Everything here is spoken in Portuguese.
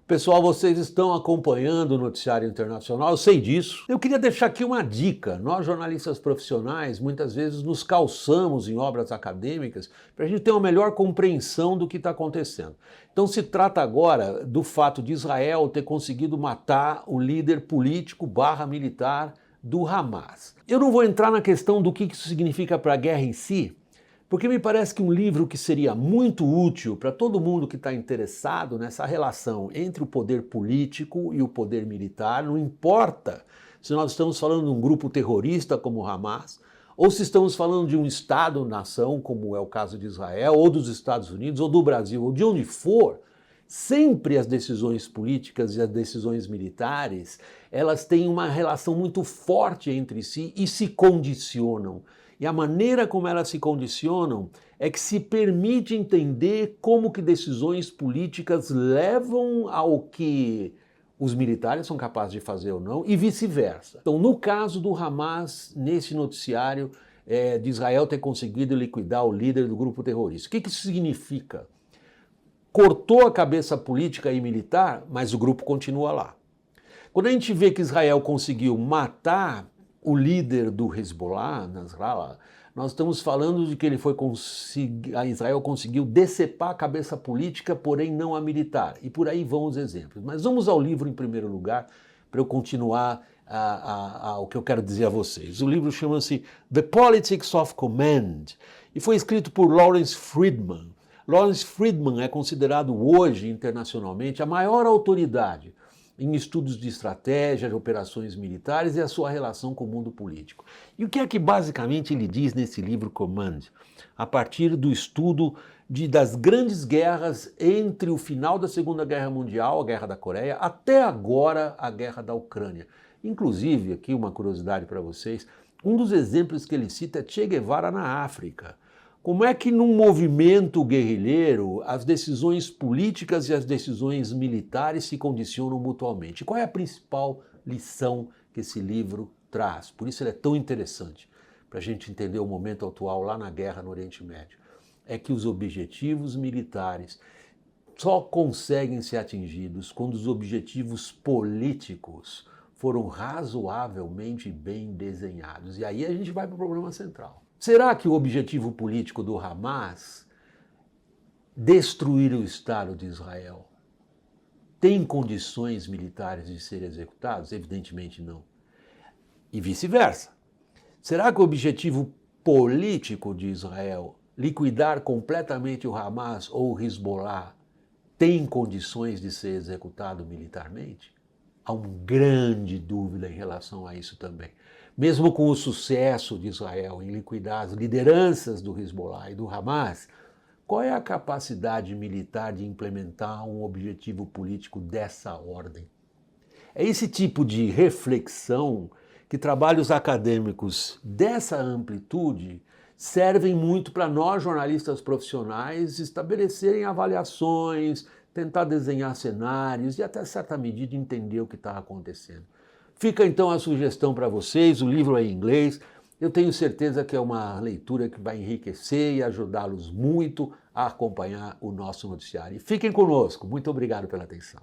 Pessoal, vocês estão acompanhando o noticiário internacional, eu sei disso. Eu queria deixar aqui uma dica. Nós, jornalistas profissionais, muitas vezes nos calçamos em obras acadêmicas para a gente ter uma melhor compreensão do que está acontecendo. Então se trata agora do fato de Israel ter conseguido matar o líder político / militar do Hamas. Eu não vou entrar na questão do que isso significa para a guerra em si, porque me parece que um livro que seria muito útil para todo mundo que está interessado nessa relação entre o poder político e o poder militar, não importa se nós estamos falando de um grupo terrorista como o Hamas, ou se estamos falando de um Estado-nação, como é o caso de Israel, ou dos Estados Unidos, ou do Brasil, ou de onde for, sempre as decisões políticas e as decisões militares, elas têm uma relação muito forte entre si e se condicionam. E a maneira como elas se condicionam é que se permite entender como que decisões políticas levam ao que os militares são capazes de fazer ou não, e vice-versa. Então, no caso do Hamas, nesse noticiário de Israel ter conseguido liquidar o líder do grupo terrorista. O que isso significa? Cortou a cabeça política e militar, mas o grupo continua lá. Quando a gente vê que Israel conseguiu matar o líder do Hezbollah, Nasrallah, nós estamos falando de que Israel conseguiu decepar a cabeça política, porém não a militar. E por aí vão os exemplos. Mas vamos ao livro em primeiro lugar, para eu continuar o que eu quero dizer a vocês. O livro chama-se The Politics of Command e foi escrito por Lawrence Friedman. Lawrence Friedman é considerado hoje, internacionalmente, a maior autoridade em estudos de estratégia, de operações militares e a sua relação com o mundo político. E o que é que basicamente ele diz nesse livro Command? A partir do estudo das grandes guerras entre o final da Segunda Guerra Mundial, a Guerra da Coreia, até agora a Guerra da Ucrânia. Inclusive, aqui uma curiosidade para vocês, um dos exemplos que ele cita é Che Guevara na África. Como é que num movimento guerrilheiro as decisões políticas e as decisões militares se condicionam mutuamente? Qual é a principal lição que esse livro traz? Por isso ele é tão interessante para a gente entender o momento atual lá na guerra no Oriente Médio. É que os objetivos militares só conseguem ser atingidos quando os objetivos políticos foram razoavelmente bem desenhados. E aí a gente vai para o problema central. Será que o objetivo político do Hamas, destruir o Estado de Israel, tem condições militares de ser executados? Evidentemente não. E vice-versa. Será que o objetivo político de Israel, liquidar completamente o Hamas ou o Hezbollah, tem condições de ser executado militarmente? Há uma grande dúvida em relação a isso também. Mesmo com o sucesso de Israel em liquidar as lideranças do Hezbollah e do Hamas, qual é a capacidade militar de implementar um objetivo político dessa ordem? É esse tipo de reflexão que trabalhos acadêmicos dessa amplitude servem muito para nós, jornalistas profissionais, estabelecerem avaliações, tentar desenhar cenários e até certa medida entender o que está acontecendo. Fica então a sugestão para vocês, o livro é em inglês, eu tenho certeza que é uma leitura que vai enriquecer e ajudá-los muito a acompanhar o nosso noticiário. E fiquem conosco, muito obrigado pela atenção.